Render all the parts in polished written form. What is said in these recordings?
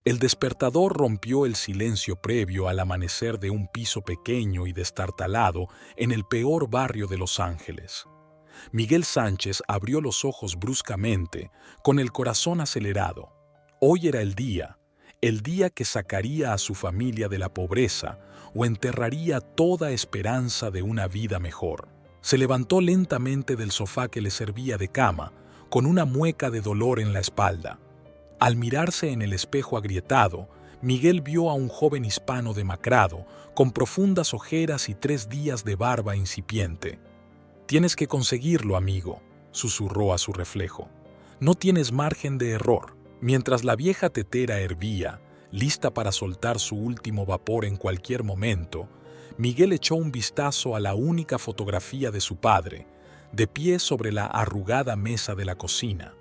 El despertador rompió el silencio previo al amanecer de un piso pequeño y destartalado en el peor barrio de Los Ángeles. Miguel Sánchez abrió los ojos bruscamente, con el corazón acelerado. Hoy era el día que sacaría a su familia de la pobreza o enterraría toda esperanza de una vida mejor. Se levantó lentamente del sofá que le servía de cama, con una mueca de dolor en la espalda. Al mirarse en el espejo agrietado, Miguel vio a un joven hispano demacrado, con profundas ojeras y 3 días de barba incipiente. «Tienes que conseguirlo, amigo», susurró a su reflejo. «No tienes margen de error». Mientras la vieja tetera hervía, lista para soltar su último vapor en cualquier momento, Miguel echó un vistazo a la única fotografía de su padre, de pie sobre la arrugada mesa de la cocina.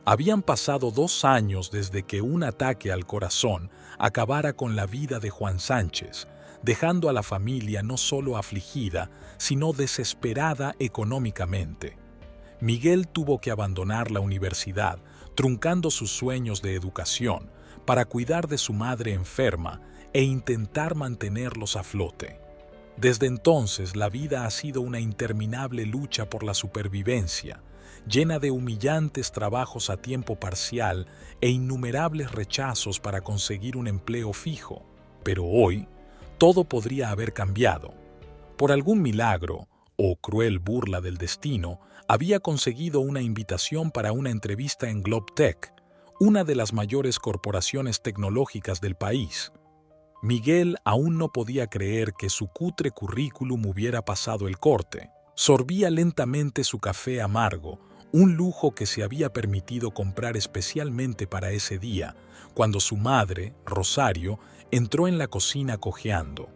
Habían pasado 2 años desde que un ataque al corazón acabara con la vida de Juan Sánchez, dejando a la familia no solo afligida, sino desesperada económicamente. Miguel tuvo que abandonar la universidad, truncando sus sueños de educación, para cuidar de su madre enferma e intentar mantenerlos a flote. Desde entonces, la vida ha sido una interminable lucha por la supervivencia, llena de humillantes trabajos a tiempo parcial e innumerables rechazos para conseguir un empleo fijo. Pero hoy, todo podría haber cambiado. Por algún milagro, o cruel burla del destino, había conseguido una invitación para una entrevista en GlobeTech, una de las mayores corporaciones tecnológicas del país. Miguel aún no podía creer que su cutre currículum hubiera pasado el corte. Sorbía lentamente su café amargo, un lujo que se había permitido comprar especialmente para ese día, cuando su madre, Rosario, entró en la cocina cojeando.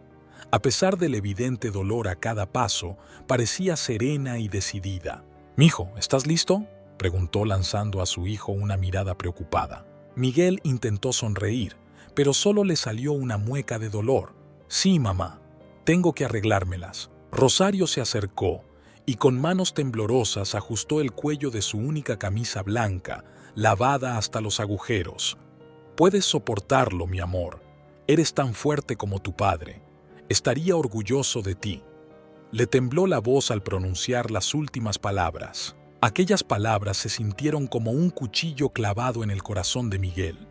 A pesar del evidente dolor a cada paso, parecía serena y decidida. «Mijo, ¿estás listo?», preguntó lanzando a su hijo una mirada preocupada. Miguel intentó sonreír, pero solo le salió una mueca de dolor. «Sí, mamá, tengo que arreglármelas». Rosario se acercó y con manos temblorosas ajustó el cuello de su única camisa blanca, lavada hasta los agujeros. «Puedes soportarlo, mi amor. Eres tan fuerte como tu padre. Estaría orgulloso de ti». Le tembló la voz al pronunciar las últimas palabras. Aquellas palabras se sintieron como un cuchillo clavado en el corazón de Miguel.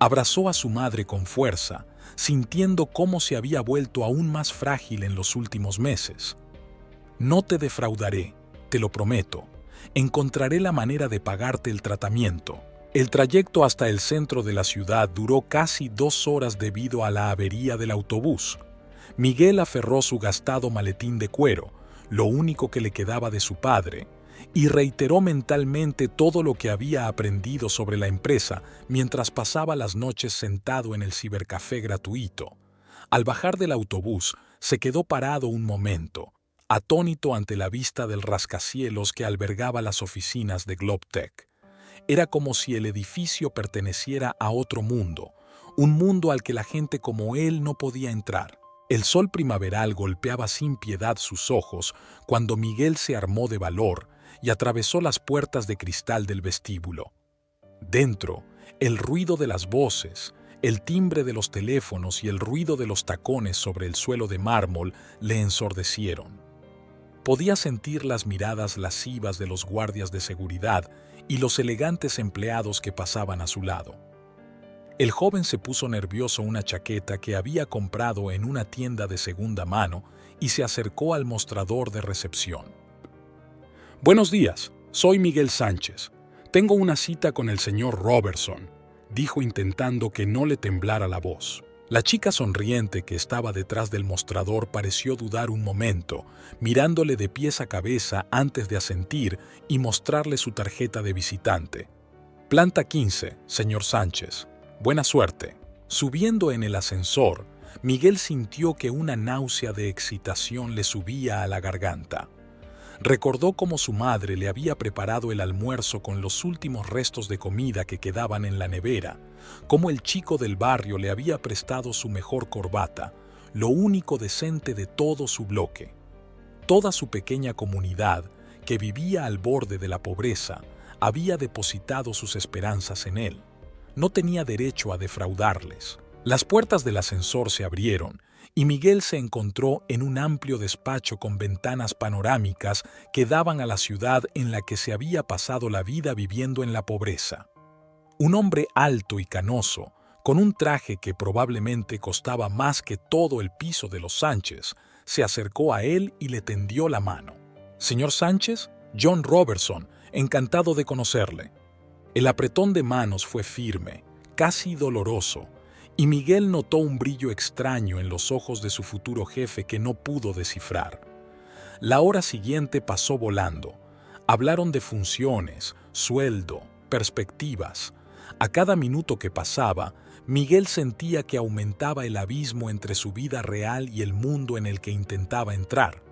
Abrazó a su madre con fuerza, sintiendo cómo se había vuelto aún más frágil en los últimos meses. «No te defraudaré, te lo prometo. Encontraré la manera de pagarte el tratamiento». El trayecto hasta el centro de la ciudad duró casi 2 horas debido a la avería del autobús. Miguel aferró su gastado maletín de cuero, lo único que le quedaba de su padre, y reiteró mentalmente todo lo que había aprendido sobre la empresa mientras pasaba las noches sentado en el cibercafé gratuito. Al bajar del autobús, se quedó parado un momento, atónito ante la vista del rascacielos que albergaba las oficinas de GlobeTech. Era como si el edificio perteneciera a otro mundo, un mundo al que la gente como él no podía entrar. El sol primaveral golpeaba sin piedad sus ojos cuando Miguel se armó de valor y atravesó las puertas de cristal del vestíbulo. Dentro, el ruido de las voces, el timbre de los teléfonos y el ruido de los tacones sobre el suelo de mármol le ensordecieron. Podía sentir las miradas lascivas de los guardias de seguridad y los elegantes empleados que pasaban a su lado. El joven se puso nervioso una chaqueta que había comprado en una tienda de segunda mano y se acercó al mostrador de recepción. «Buenos días, soy Miguel Sánchez. Tengo una cita con el señor Robertson», dijo intentando que no le temblara la voz. La chica sonriente que estaba detrás del mostrador pareció dudar un momento, mirándole de pies a cabeza antes de asentir y mostrarle su tarjeta de visitante. «Planta 15, señor Sánchez. Buena suerte». Subiendo en el ascensor, Miguel sintió que una náusea de excitación le subía a la garganta. Recordó cómo su madre le había preparado el almuerzo con los últimos restos de comida que quedaban en la nevera, cómo el chico del barrio le había prestado su mejor corbata, lo único decente de todo su bloque. Toda su pequeña comunidad, que vivía al borde de la pobreza, había depositado sus esperanzas en él. no tenía derecho a defraudarles. Las puertas del ascensor se abrieron y Miguel se encontró en un amplio despacho con ventanas panorámicas que daban a la ciudad en la que se había pasado la vida viviendo en la pobreza. Un hombre alto y canoso, con un traje que probablemente costaba más que todo el piso de los Sánchez, se acercó a él y le tendió la mano. «Señor Sánchez, John Robertson, encantado de conocerle». El apretón de manos fue firme, casi doloroso, y Miguel notó un brillo extraño en los ojos de su futuro jefe que no pudo descifrar. La hora siguiente pasó volando. Hablaron de funciones, sueldo, perspectivas. A cada minuto que pasaba, Miguel sentía que aumentaba el abismo entre su vida real y el mundo en el que intentaba entrar.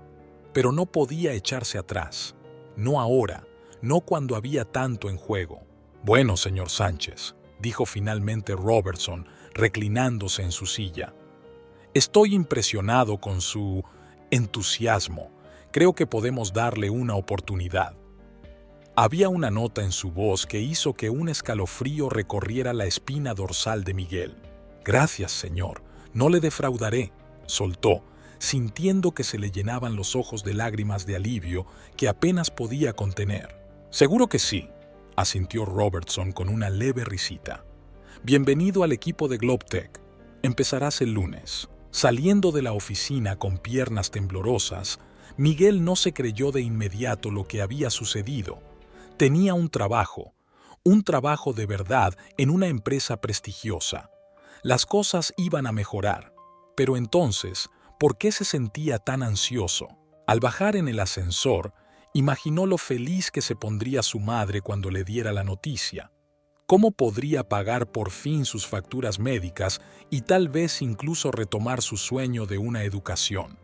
Pero no podía echarse atrás. No ahora, no cuando había tanto en juego. «Bueno, señor Sánchez», dijo finalmente Robertson, reclinándose en su silla. «Estoy impresionado con su entusiasmo. Creo que podemos darle una oportunidad». Había una nota en su voz que hizo que un escalofrío recorriera la espina dorsal de Miguel. «Gracias, señor. No le defraudaré», soltó, sintiendo que se le llenaban los ojos de lágrimas de alivio que apenas podía contener. «Seguro que sí», asintió Robertson con una leve risita. «Bienvenido al equipo de GlobeTech. Empezarás el lunes». Saliendo de la oficina con piernas temblorosas, Miguel no se creyó de inmediato lo que había sucedido. Tenía un trabajo de verdad en una empresa prestigiosa. Las cosas iban a mejorar. Pero entonces, ¿por qué se sentía tan ansioso? Al bajar en el ascensor, imaginó lo feliz que se pondría su madre cuando le diera la noticia. ¿Cómo podría pagar por fin sus facturas médicas y tal vez incluso retomar su sueño de una educación?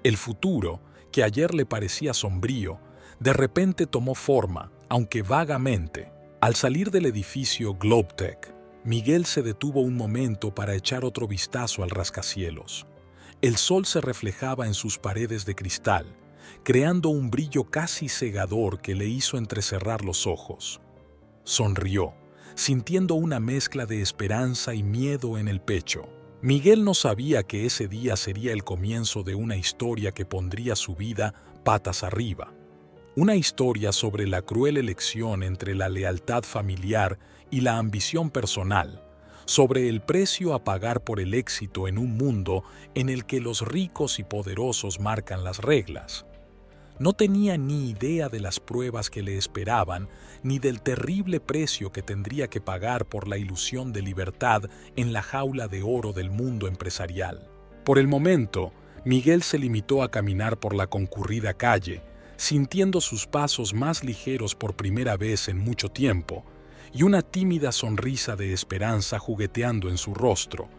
El futuro, que ayer le parecía sombrío, de repente tomó forma, aunque vagamente. Al salir del edificio GlobeTech, Miguel se detuvo un momento para echar otro vistazo al rascacielos. El sol se reflejaba en sus paredes de cristal, creando un brillo casi cegador que le hizo entrecerrar los ojos. Sonrió, sintiendo una mezcla de esperanza y miedo en el pecho. Miguel no sabía que ese día sería el comienzo de una historia que pondría su vida patas arriba. Una historia sobre la cruel elección entre la lealtad familiar y la ambición personal, sobre el precio a pagar por el éxito en un mundo en el que los ricos y poderosos marcan las reglas. No tenía ni idea de las pruebas que le esperaban, ni del terrible precio que tendría que pagar por la ilusión de libertad en la jaula de oro del mundo empresarial. Por el momento, Miguel se limitó a caminar por la concurrida calle, sintiendo sus pasos más ligeros por primera vez en mucho tiempo, y una tímida sonrisa de esperanza jugueteando en su rostro.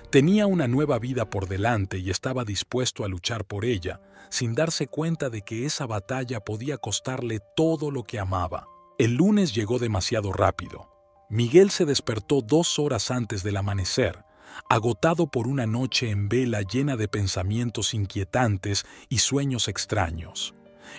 Tenía una nueva vida por delante y estaba dispuesto a luchar por ella, sin darse cuenta de que esa batalla podía costarle todo lo que amaba. El lunes llegó demasiado rápido. Miguel se despertó 2 horas antes del amanecer, agotado por una noche en vela llena de pensamientos inquietantes y sueños extraños.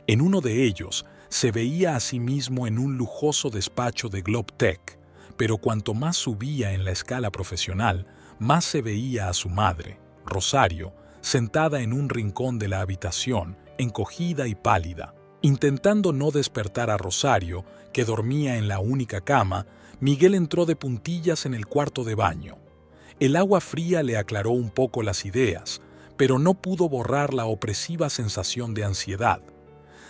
En uno de ellos, se veía a sí mismo en un lujoso despacho de GlobeTech, pero cuanto más subía en la escala profesional, más se veía a su madre, Rosario, sentada en un rincón de la habitación, encogida y pálida. Intentando no despertar a Rosario, que dormía en la única cama, Miguel entró de puntillas en el cuarto de baño. El agua fría le aclaró un poco las ideas, pero no pudo borrar la opresiva sensación de ansiedad.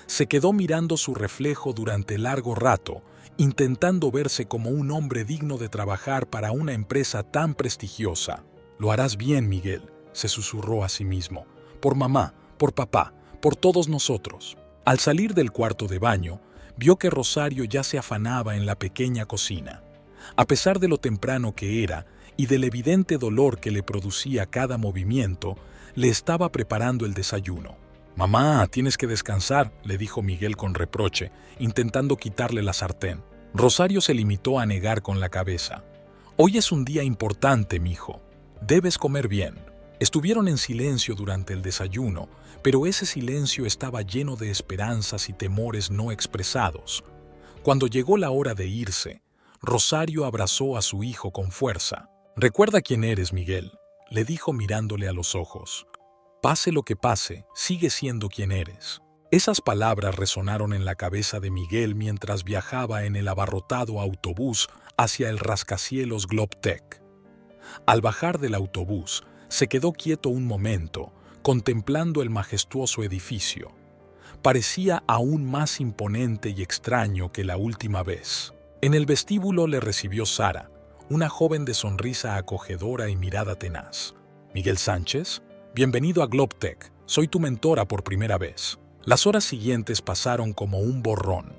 Se quedó mirando su reflejo durante largo rato, intentando verse como un hombre digno de trabajar para una empresa tan prestigiosa. «Lo harás bien, Miguel», se susurró a sí mismo. «Por mamá, por papá, por todos nosotros». Al salir del cuarto de baño, vio que Rosario ya se afanaba en la pequeña cocina. A pesar de lo temprano que era y del evidente dolor que le producía cada movimiento, le estaba preparando el desayuno. «Mamá, tienes que descansar», le dijo Miguel con reproche, intentando quitarle la sartén. Rosario se limitó a negar con la cabeza. «Hoy es un día importante, mijo. Debes comer bien». Estuvieron en silencio durante el desayuno, pero ese silencio estaba lleno de esperanzas y temores no expresados. Cuando llegó la hora de irse, Rosario abrazó a su hijo con fuerza. «Recuerda quién eres, Miguel», le dijo mirándole a los ojos. «Pase lo que pase, sigue siendo quien eres». Esas palabras resonaron en la cabeza de Miguel mientras viajaba en el abarrotado autobús hacia el rascacielos Globtech. Al bajar del autobús, se quedó quieto un momento, contemplando el majestuoso edificio. Parecía aún más imponente y extraño que la última vez. En el vestíbulo le recibió Sara, una joven de sonrisa acogedora y mirada tenaz. «Miguel Sánchez, bienvenido a Globtech. Soy tu mentora por primera vez». Las horas siguientes pasaron como un borrón.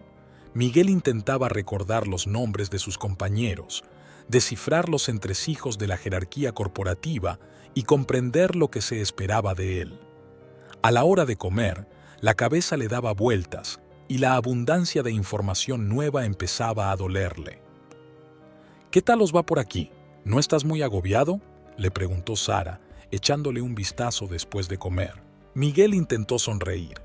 Miguel intentaba recordar los nombres de sus compañeros, descifrar los entresijos de la jerarquía corporativa y comprender lo que se esperaba de él. A la hora de comer, la cabeza le daba vueltas y la abundancia de información nueva empezaba a dolerle. «¿Qué tal os va por aquí? ¿No estás muy agobiado?», le preguntó Sara, echándole un vistazo después de comer. Miguel intentó sonreír.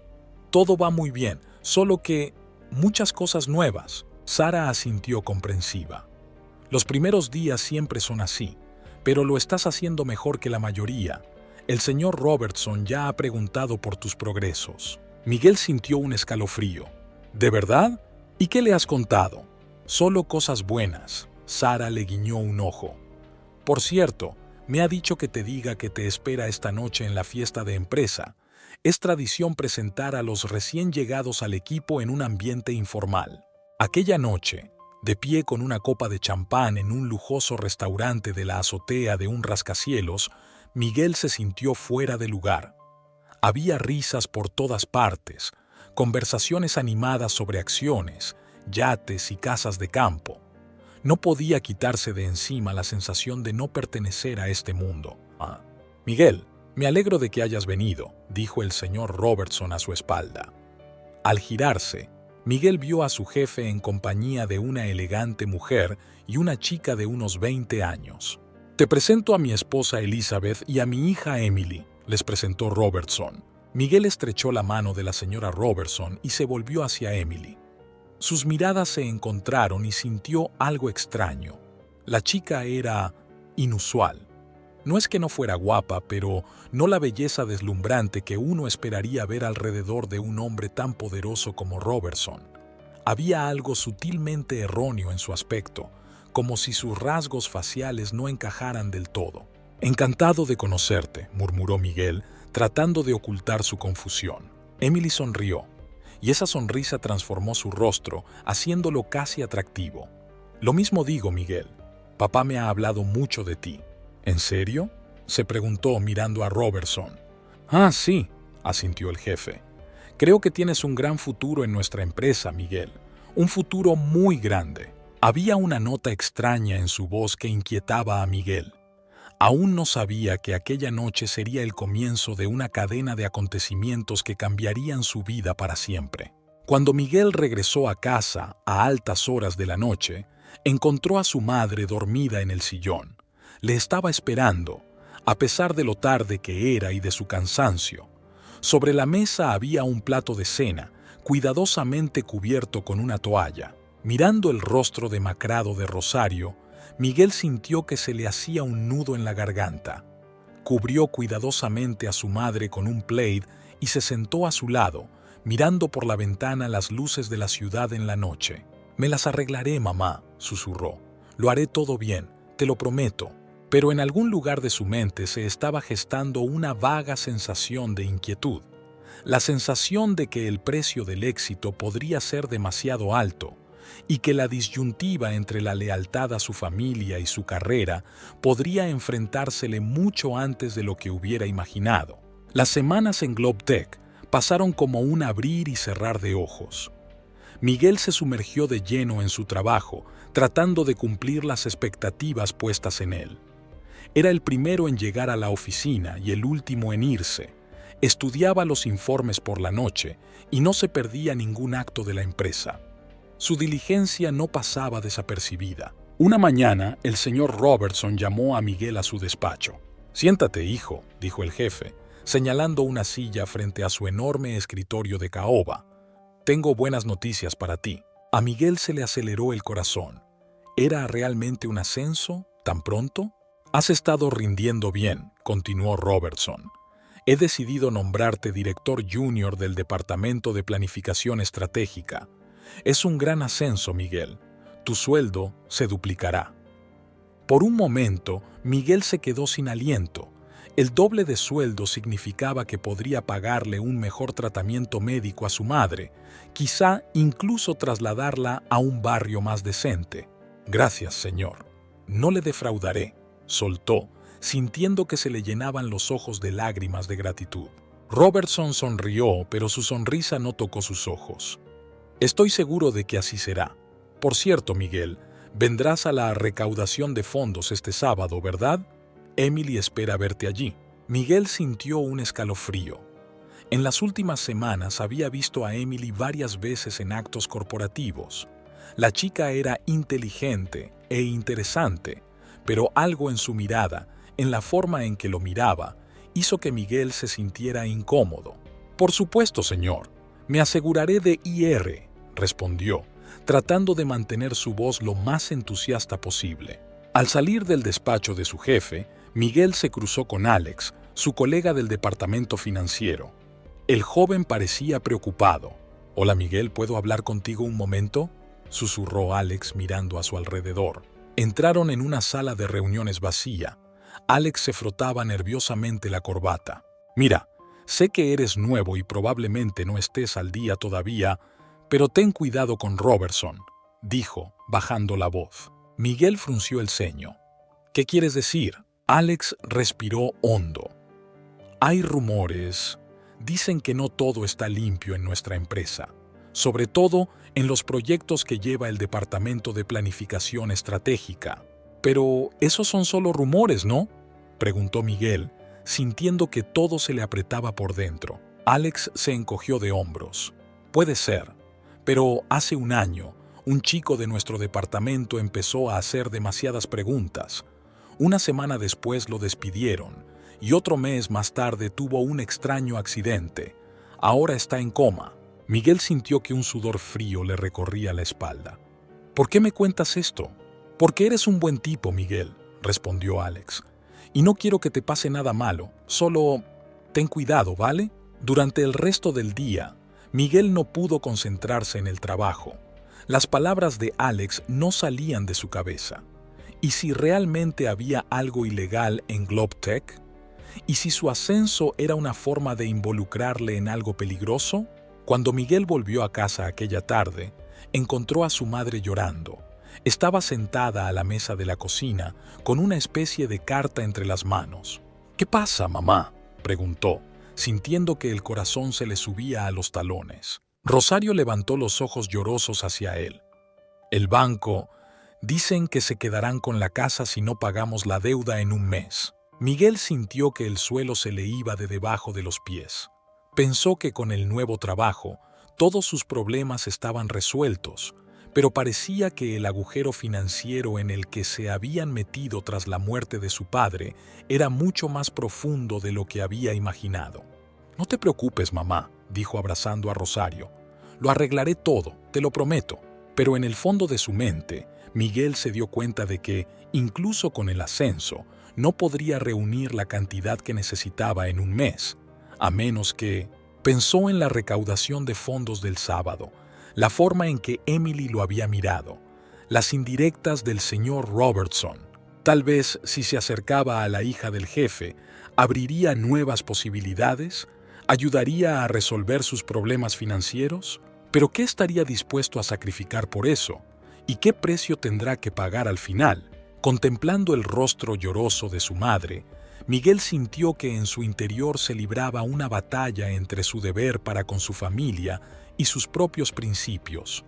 «Todo va muy bien, solo que muchas cosas nuevas». Sara asintió comprensiva. «Los primeros días siempre son así, pero lo estás haciendo mejor que la mayoría. El señor Robertson ya ha preguntado por tus progresos». Miguel sintió un escalofrío. «¿De verdad? ¿Y qué le has contado?». «Solo cosas buenas». Sara le guiñó un ojo. «Por cierto, me ha dicho que te diga que te espera esta noche en la fiesta de empresa. Es tradición presentar a los recién llegados al equipo en un ambiente informal». Aquella noche, de pie con una copa de champán en un lujoso restaurante de la azotea de un rascacielos, Miguel se sintió fuera de lugar. Había risas por todas partes, conversaciones animadas sobre acciones, yates y casas de campo. No podía quitarse de encima la sensación de no pertenecer a este mundo. «Miguel, me alegro de que hayas venido», dijo el señor Robertson a su espalda. Al girarse, Miguel vio a su jefe en compañía de una elegante mujer y una chica de unos 20 años. «Te presento a mi esposa Elizabeth y a mi hija Emily», les presentó Robertson. Miguel estrechó la mano de la señora Robertson y se volvió hacia Emily. Sus miradas se encontraron y sintió algo extraño. La chica era inusual. No es que no fuera guapa, pero no la belleza deslumbrante que uno esperaría ver alrededor de un hombre tan poderoso como Robertson. Había algo sutilmente erróneo en su aspecto, como si sus rasgos faciales no encajaran del todo. «Encantado de conocerte», murmuró Miguel, tratando de ocultar su confusión. Emily sonrió, y esa sonrisa transformó su rostro, haciéndolo casi atractivo. «Lo mismo digo, Miguel. Papá me ha hablado mucho de ti». «¿En serio?», se preguntó mirando a Robertson. «Ah, sí», asintió el jefe. «Creo que tienes un gran futuro en nuestra empresa, Miguel. Un futuro muy grande». Había una nota extraña en su voz que inquietaba a Miguel. Aún no sabía que aquella noche sería el comienzo de una cadena de acontecimientos que cambiarían su vida para siempre. Cuando Miguel regresó a casa a altas horas de la noche, encontró a su madre dormida en el sillón. Le estaba esperando, a pesar de lo tarde que era y de su cansancio. Sobre la mesa había un plato de cena, cuidadosamente cubierto con una toalla. Mirando el rostro demacrado de Rosario, Miguel sintió que se le hacía un nudo en la garganta. Cubrió cuidadosamente a su madre con un plaid y se sentó a su lado, mirando por la ventana las luces de la ciudad en la noche. «Me las arreglaré, mamá», susurró. «Lo haré todo bien, te lo prometo». Pero en algún lugar de su mente se estaba gestando una vaga sensación de inquietud. La sensación de que el precio del éxito podría ser demasiado alto y que la disyuntiva entre la lealtad a su familia y su carrera podría enfrentársele mucho antes de lo que hubiera imaginado. Las semanas en Globtech pasaron como un abrir y cerrar de ojos. Miguel se sumergió de lleno en su trabajo, tratando de cumplir las expectativas puestas en él. Era el primero en llegar a la oficina y el último en irse. Estudiaba los informes por la noche y no se perdía ningún acto de la empresa. Su diligencia no pasaba desapercibida. Una mañana, el señor Robertson llamó a Miguel a su despacho. «Siéntate, hijo», dijo el jefe, señalando una silla frente a su enorme escritorio de caoba. «Tengo buenas noticias para ti». A Miguel se le aceleró el corazón. ¿Era realmente un ascenso tan pronto? Has estado rindiendo bien, continuó Robertson. He decidido nombrarte director junior del Departamento de Planificación Estratégica. Es un gran ascenso, Miguel. Tu sueldo se duplicará. Por un momento, Miguel se quedó sin aliento. El doble de sueldo significaba que podría pagarle un mejor tratamiento médico a su madre, quizá incluso trasladarla a un barrio más decente. Gracias, señor. No le defraudaré, soltó, sintiendo que se le llenaban los ojos de lágrimas de gratitud. Robertson sonrió, pero su sonrisa no tocó sus ojos. Estoy seguro de que así será. Por cierto, Miguel, vendrás a la recaudación de fondos este sábado, ¿verdad? Emily espera verte allí. Miguel sintió un escalofrío. En las últimas semanas había visto a Emily varias veces en actos corporativos. La chica era inteligente e interesante, pero algo en su mirada, en la forma en que lo miraba, hizo que Miguel se sintiera incómodo. Por supuesto, señor. Me aseguraré de ir, respondió, tratando de mantener su voz lo más entusiasta posible. Al salir del despacho de su jefe, Miguel se cruzó con Alex, su colega del departamento financiero. El joven parecía preocupado. «Hola Miguel, ¿puedo hablar contigo un momento?», susurró Alex mirando a su alrededor. Entraron en una sala de reuniones vacía. Alex se frotaba nerviosamente la corbata. «Mira, sé que eres nuevo y probablemente no estés al día todavía, pero ten cuidado con Robertson», dijo, bajando la voz. Miguel frunció el ceño. «¿Qué quieres decir?». Alex respiró hondo. «Hay rumores. Dicen que no todo está limpio en nuestra empresa, sobre todo en los proyectos que lleva el Departamento de Planificación Estratégica». «Pero esos son solo rumores, ¿no?», preguntó Miguel, sintiendo que todo se le apretaba por dentro. Alex se encogió de hombros. «Puede ser, pero hace un año, un chico de nuestro departamento empezó a hacer demasiadas preguntas. Una semana después lo despidieron y otro mes más tarde tuvo un extraño accidente. Ahora está en coma». Miguel sintió que un sudor frío le recorría la espalda. «¿Por qué me cuentas esto?». «Porque eres un buen tipo, Miguel», respondió Alex. «Y no quiero que te pase nada malo, solo ten cuidado, ¿vale?». Durante el resto del día, Miguel no pudo concentrarse en el trabajo. Las palabras de Alex no salían de su cabeza. ¿Y si realmente había algo ilegal en GlobeTech? ¿Y si su ascenso era una forma de involucrarle en algo peligroso? Cuando Miguel volvió a casa aquella tarde, encontró a su madre llorando. Estaba sentada a la mesa de la cocina, con una especie de carta entre las manos. «¿Qué pasa, mamá?», preguntó, sintiendo que el corazón se le subía a los talones. Rosario levantó los ojos llorosos hacia él. «El banco. Dicen que se quedarán con la casa si no pagamos la deuda en un mes». Miguel sintió que el suelo se le iba de debajo de los pies. Pensó que con el nuevo trabajo, todos sus problemas estaban resueltos, pero parecía que el agujero financiero en el que se habían metido tras la muerte de su padre era mucho más profundo de lo que había imaginado. «No te preocupes, mamá», dijo abrazando a Rosario. «Lo arreglaré todo, te lo prometo». Pero en el fondo de su mente, Miguel se dio cuenta de que, incluso con el ascenso, no podría reunir la cantidad que necesitaba en un mes, a menos que... Pensó en la recaudación de fondos del sábado, la forma en que Emily lo había mirado, las indirectas del señor Robertson. Tal vez, si se acercaba a la hija del jefe, abriría nuevas posibilidades, ayudaría a resolver sus problemas financieros. ¿Pero qué estaría dispuesto a sacrificar por eso? ¿Y qué precio tendrá que pagar al final? Contemplando el rostro lloroso de su madre, Miguel sintió que en su interior se libraba una batalla entre su deber para con su familia y sus propios principios.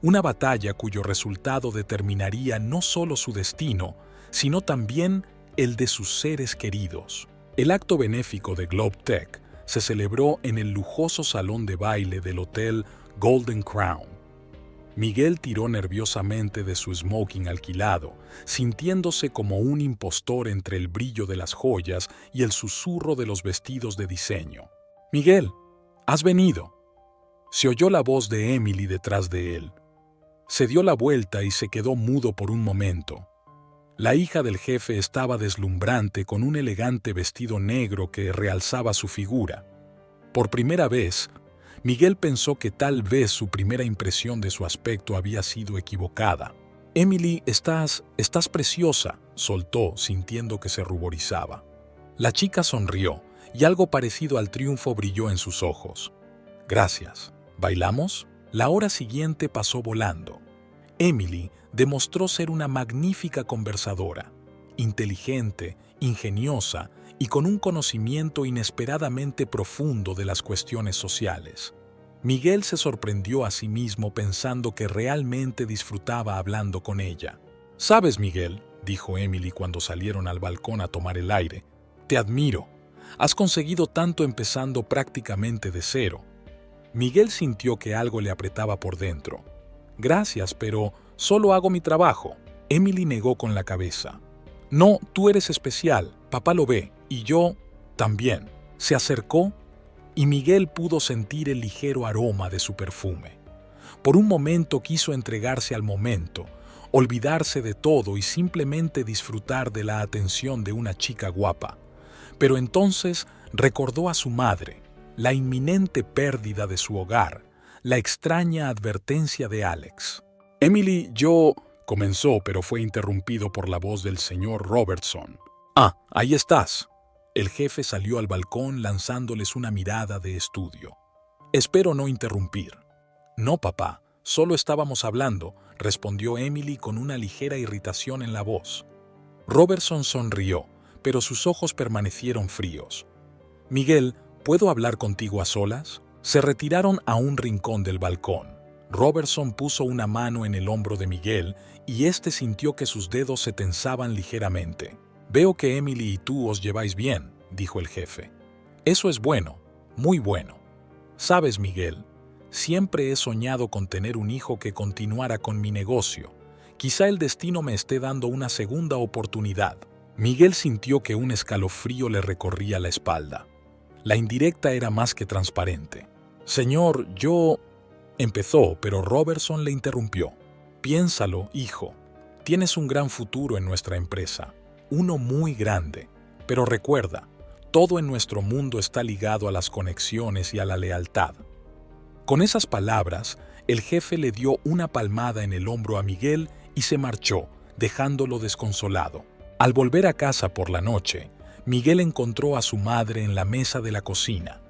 Una batalla cuyo resultado determinaría no solo su destino, sino también el de sus seres queridos. El acto benéfico de GlobeTech se celebró en el lujoso salón de baile del hotel Golden Crown. Miguel tiró nerviosamente de su smoking alquilado, sintiéndose como un impostor entre el brillo de las joyas y el susurro de los vestidos de diseño. «Miguel, ¿has venido?», se oyó la voz de Emily detrás de él. Se dio la vuelta y se quedó mudo por un momento. La hija del jefe estaba deslumbrante con un elegante vestido negro que realzaba su figura. Por primera vez, Miguel pensó que tal vez su primera impresión de su aspecto había sido equivocada. «Emily, estás preciosa», soltó, sintiendo que se ruborizaba. La chica sonrió, y algo parecido al triunfo brilló en sus ojos. «Gracias. ¿Bailamos?». La hora siguiente pasó volando. Emily demostró ser una magnífica conversadora, inteligente, ingeniosa y con un conocimiento inesperadamente profundo de las cuestiones sociales. Miguel se sorprendió a sí mismo pensando que realmente disfrutaba hablando con ella. «Sabes, Miguel», dijo Emily cuando salieron al balcón a tomar el aire, «te admiro. Has conseguido tanto empezando prácticamente de cero». Miguel sintió que algo le apretaba por dentro. «Gracias, pero solo hago mi trabajo». Emily negó con la cabeza. «No, tú eres especial, papá lo ve, y yo también». Se acercó y Miguel pudo sentir el ligero aroma de su perfume. Por un momento quiso entregarse al momento, olvidarse de todo y simplemente disfrutar de la atención de una chica guapa. Pero entonces recordó a su madre, la inminente pérdida de su hogar, la extraña advertencia de Alex. «Emily, yo…» comenzó, pero fue interrumpido por la voz del señor Robertson. «Ah, ahí estás». El jefe salió al balcón lanzándoles una mirada de estudio. «Espero no interrumpir». «No, papá, solo estábamos hablando», respondió Emily con una ligera irritación en la voz. Robertson sonrió, pero sus ojos permanecieron fríos. «Miguel, ¿puedo hablar contigo a solas?». Se retiraron a un rincón del balcón. Robertson puso una mano en el hombro de Miguel y éste sintió que sus dedos se tensaban ligeramente. «Veo que Emily y tú os lleváis bien», dijo el jefe. «Eso es bueno, muy bueno. Sabes, Miguel, siempre he soñado con tener un hijo que continuara con mi negocio. Quizá el destino me esté dando una segunda oportunidad». Miguel sintió que un escalofrío le recorría la espalda. La indirecta era más que transparente. «Señor, yo…» empezó, pero Robertson le interrumpió. «Piénsalo, hijo. Tienes un gran futuro en nuestra empresa. Uno muy grande. Pero recuerda, todo en nuestro mundo está ligado a las conexiones y a la lealtad». Con esas palabras, el jefe le dio una palmada en el hombro a Miguel y se marchó, dejándolo desconsolado. Al volver a casa por la noche, Miguel encontró a su madre en la mesa de la cocina.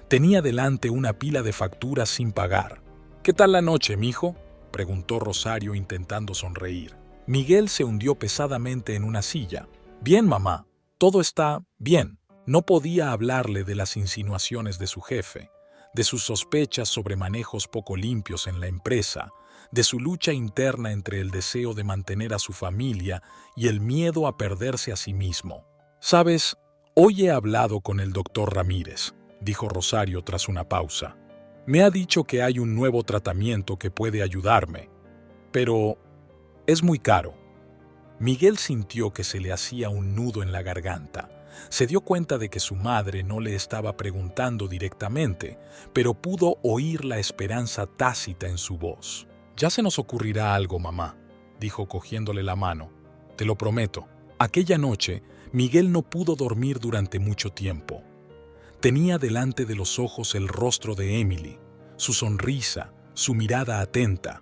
Tenía delante una pila de facturas sin pagar. «¿Qué tal la noche, mijo?», preguntó Rosario intentando sonreír. Miguel se hundió pesadamente en una silla. «Bien, mamá, todo está bien». No podía hablarle de las insinuaciones de su jefe, de sus sospechas sobre manejos poco limpios en la empresa, de su lucha interna entre el deseo de mantener a su familia y el miedo a perderse a sí mismo. «Sabes, hoy he hablado con el doctor Ramírez», dijo Rosario tras una pausa. «Me ha dicho que hay un nuevo tratamiento que puede ayudarme, pero es muy caro». Miguel sintió que se le hacía un nudo en la garganta. Se dio cuenta de que su madre no le estaba preguntando directamente, pero pudo oír la esperanza tácita en su voz. «Ya se nos ocurrirá algo, mamá», dijo cogiéndole la mano. «Te lo prometo». Aquella noche, Miguel no pudo dormir durante mucho tiempo. Tenía delante de los ojos el rostro de Emily, su sonrisa, su mirada atenta.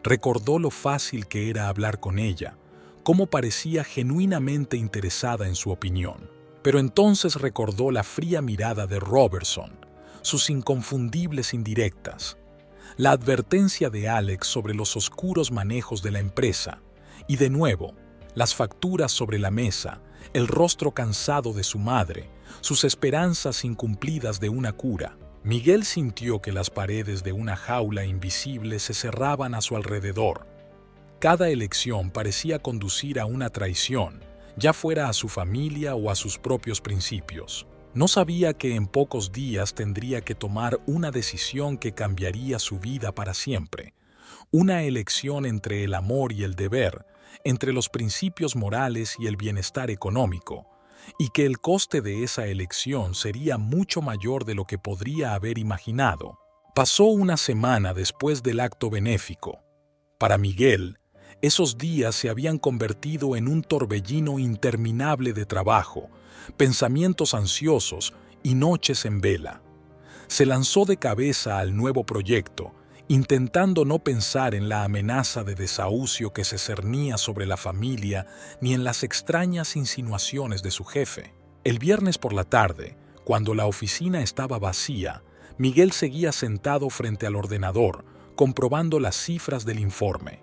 Recordó lo fácil que era hablar con ella, cómo parecía genuinamente interesada en su opinión. Pero entonces recordó la fría mirada de Robertson, sus inconfundibles indirectas, la advertencia de Alex sobre los oscuros manejos de la empresa, y de nuevo, las facturas sobre la mesa, el rostro cansado de su madre, sus esperanzas incumplidas de una cura. Miguel sintió que las paredes de una jaula invisible se cerraban a su alrededor. Cada elección parecía conducir a una traición, ya fuera a su familia o a sus propios principios. No sabía que en pocos días tendría que tomar una decisión que cambiaría su vida para siempre. Una elección entre el amor y el deber, entre los principios morales y el bienestar económico, y que el coste de esa elección sería mucho mayor de lo que podría haber imaginado. Pasó una semana después del acto benéfico. Para Miguel, esos días se habían convertido en un torbellino interminable de trabajo, pensamientos ansiosos y noches en vela. Se lanzó de cabeza al nuevo proyecto, intentando no pensar en la amenaza de desahucio que se cernía sobre la familia ni en las extrañas insinuaciones de su jefe. El viernes por la tarde, cuando la oficina estaba vacía, Miguel seguía sentado frente al ordenador, comprobando las cifras del informe.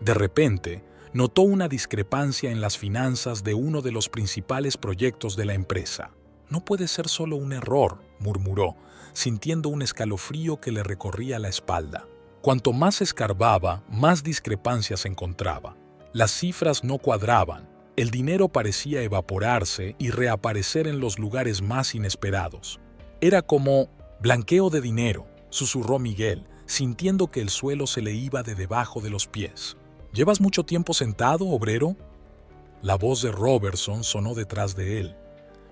De repente, notó una discrepancia en las finanzas de uno de los principales proyectos de la empresa. «No puede ser solo un error», murmuró, sintiendo un escalofrío que le recorría la espalda. Cuanto más escarbaba, más discrepancias encontraba. Las cifras no cuadraban, el dinero parecía evaporarse y reaparecer en los lugares más inesperados. Era como «blanqueo de dinero», susurró Miguel, sintiendo que el suelo se le iba de debajo de los pies. «¿Llevas mucho tiempo sentado, obrero?». La voz de Robertson sonó detrás de él.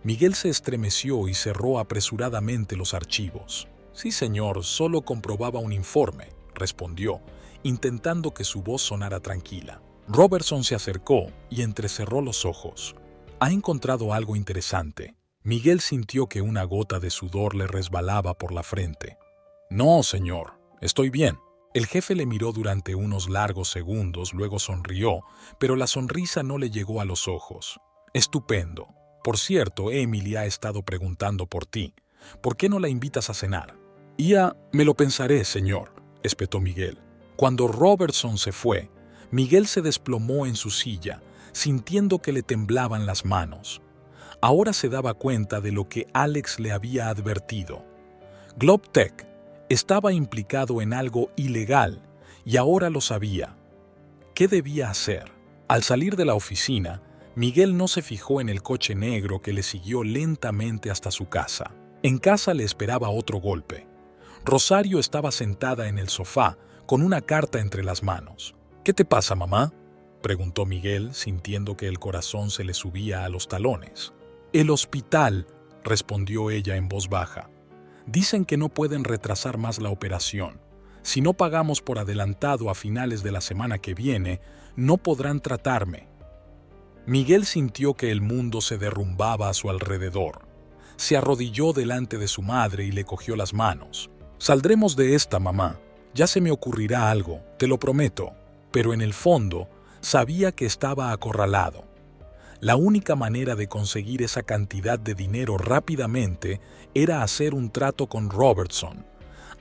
Miguel se estremeció y cerró apresuradamente los archivos. «Sí, señor, solo comprobaba un informe», respondió, intentando que su voz sonara tranquila. Robertson se acercó y entrecerró los ojos. «¿Ha encontrado algo interesante?». Miguel sintió que una gota de sudor le resbalaba por la frente. «No, señor, estoy bien». El jefe le miró durante unos largos segundos, luego sonrió, pero la sonrisa no le llegó a los ojos. «Estupendo. Por cierto, Emily ha estado preguntando por ti. ¿Por qué no la invitas a cenar?». Me lo pensaré, señor», espetó Miguel. Cuando Robertson se fue, Miguel se desplomó en su silla, sintiendo que le temblaban las manos. Ahora se daba cuenta de lo que Alex le había advertido. GlobeTech estaba implicado en algo ilegal y ahora lo sabía. ¿Qué debía hacer? Al salir de la oficina, Miguel no se fijó en el coche negro que le siguió lentamente hasta su casa. En casa le esperaba otro golpe. Rosario estaba sentada en el sofá con una carta entre las manos. «¿Qué te pasa, mamá?», preguntó Miguel, sintiendo que el corazón se le subía a los talones. «El hospital», respondió ella en voz baja. «Dicen que no pueden retrasar más la operación. Si no pagamos por adelantado a finales de la semana que viene, no podrán tratarme». Miguel sintió que el mundo se derrumbaba a su alrededor. Se arrodilló delante de su madre y le cogió las manos. «Saldremos de esta, mamá. Ya se me ocurrirá algo, te lo prometo». Pero en el fondo, sabía que estaba acorralado. La única manera de conseguir esa cantidad de dinero rápidamente era hacer un trato con Robertson,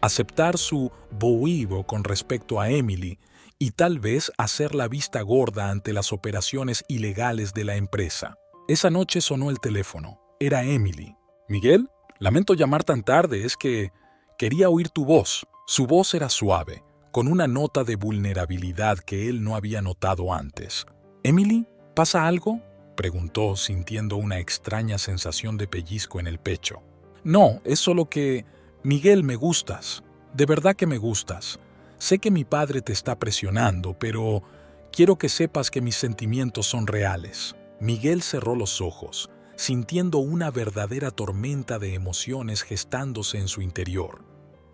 aceptar su bohío con respecto a Emily y tal vez hacer la vista gorda ante las operaciones ilegales de la empresa. Esa noche sonó el teléfono. Era Emily. «Miguel, lamento llamar tan tarde, es que quería oír tu voz». Su voz era suave, con una nota de vulnerabilidad que él no había notado antes. «¿Emily, pasa algo?», preguntó, sintiendo una extraña sensación de pellizco en el pecho. «No, es solo que... Miguel, me gustas. De verdad que me gustas. Sé que mi padre te está presionando, pero quiero que sepas que mis sentimientos son reales». Miguel cerró los ojos, sintiendo una verdadera tormenta de emociones gestándose en su interior.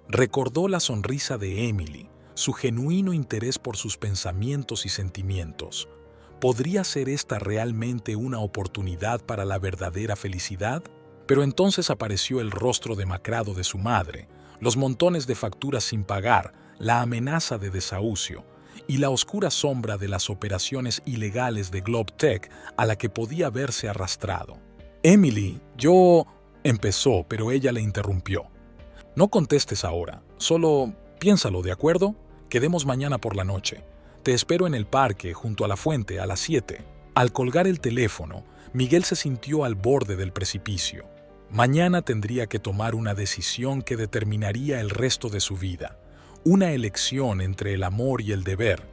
Recordó la sonrisa de Emily, su genuino interés por sus pensamientos y sentimientos. ¿Podría ser esta realmente una oportunidad para la verdadera felicidad? Pero entonces apareció el rostro demacrado de su madre, los montones de facturas sin pagar, la amenaza de desahucio y la oscura sombra de las operaciones ilegales de GlobeTech a la que podía verse arrastrado. «Emily, yo...», empezó, pero ella le interrumpió. «No contestes ahora, solo piénsalo, ¿de acuerdo? Quedemos mañana por la noche. Te espero en el parque, junto a la fuente, a las 7. Al colgar el teléfono, Miguel se sintió al borde del precipicio. Mañana tendría que tomar una decisión que determinaría el resto de su vida. Una elección entre el amor y el deber,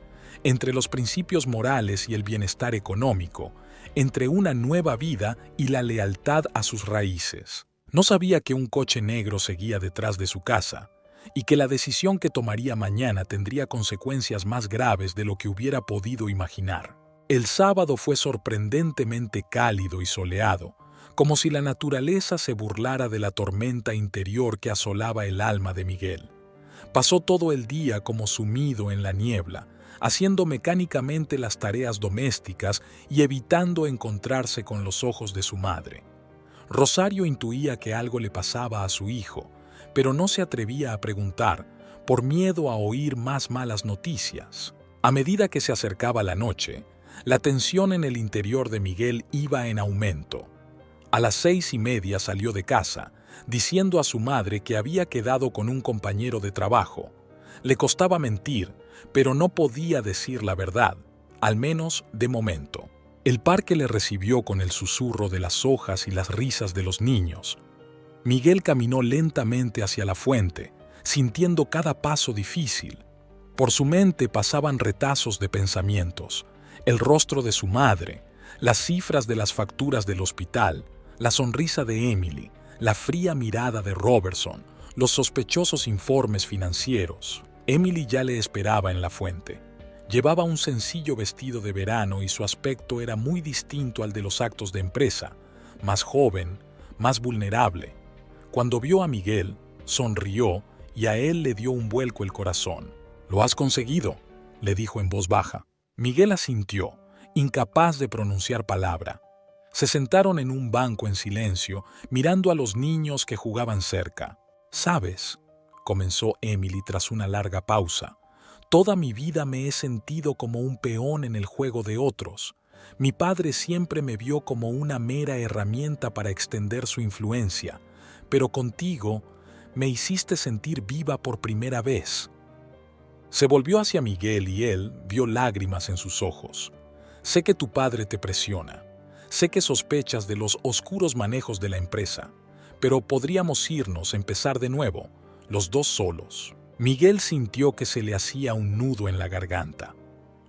entre los principios morales y el bienestar económico, entre una nueva vida y la lealtad a sus raíces. No sabía que un coche negro seguía detrás de su casa y que la decisión que tomaría mañana tendría consecuencias más graves de lo que hubiera podido imaginar. El sábado fue sorprendentemente cálido y soleado, como si la naturaleza se burlara de la tormenta interior que asolaba el alma de Miguel. Pasó todo el día como sumido en la niebla, haciendo mecánicamente las tareas domésticas y evitando encontrarse con los ojos de su madre. Rosario intuía que algo le pasaba a su hijo, pero no se atrevía a preguntar, por miedo a oír más malas noticias. A medida que se acercaba la noche, la tensión en el interior de Miguel iba en aumento. A las 6:30 salió de casa, diciendo a su madre que había quedado con un compañero de trabajo. Le costaba mentir, pero no podía decir la verdad, al menos de momento. El parque le recibió con el susurro de las hojas y las risas de los niños. Miguel caminó lentamente hacia la fuente, sintiendo cada paso difícil. Por su mente pasaban retazos de pensamientos, el rostro de su madre, las cifras de las facturas del hospital, la sonrisa de Emily, la fría mirada de Robertson, los sospechosos informes financieros. Emily ya le esperaba en la fuente. Llevaba un sencillo vestido de verano y su aspecto era muy distinto al de los actos de empresa, más joven, más vulnerable. Cuando vio a Miguel, sonrió y a él le dio un vuelco el corazón. «Lo has conseguido», le dijo en voz baja. Miguel asintió, incapaz de pronunciar palabra. Se sentaron en un banco en silencio, mirando a los niños que jugaban cerca. «¿Sabes?», comenzó Emily tras una larga pausa. «Toda mi vida me he sentido como un peón en el juego de otros. Mi padre siempre me vio como una mera herramienta para extender su influencia, pero contigo me hiciste sentir viva por primera vez». Se volvió hacia Miguel y él vio lágrimas en sus ojos. «Sé que tu padre te presiona. Sé que sospechas de los oscuros manejos de la empresa, pero podríamos empezar de nuevo, los dos solos». Miguel sintió que se le hacía un nudo en la garganta.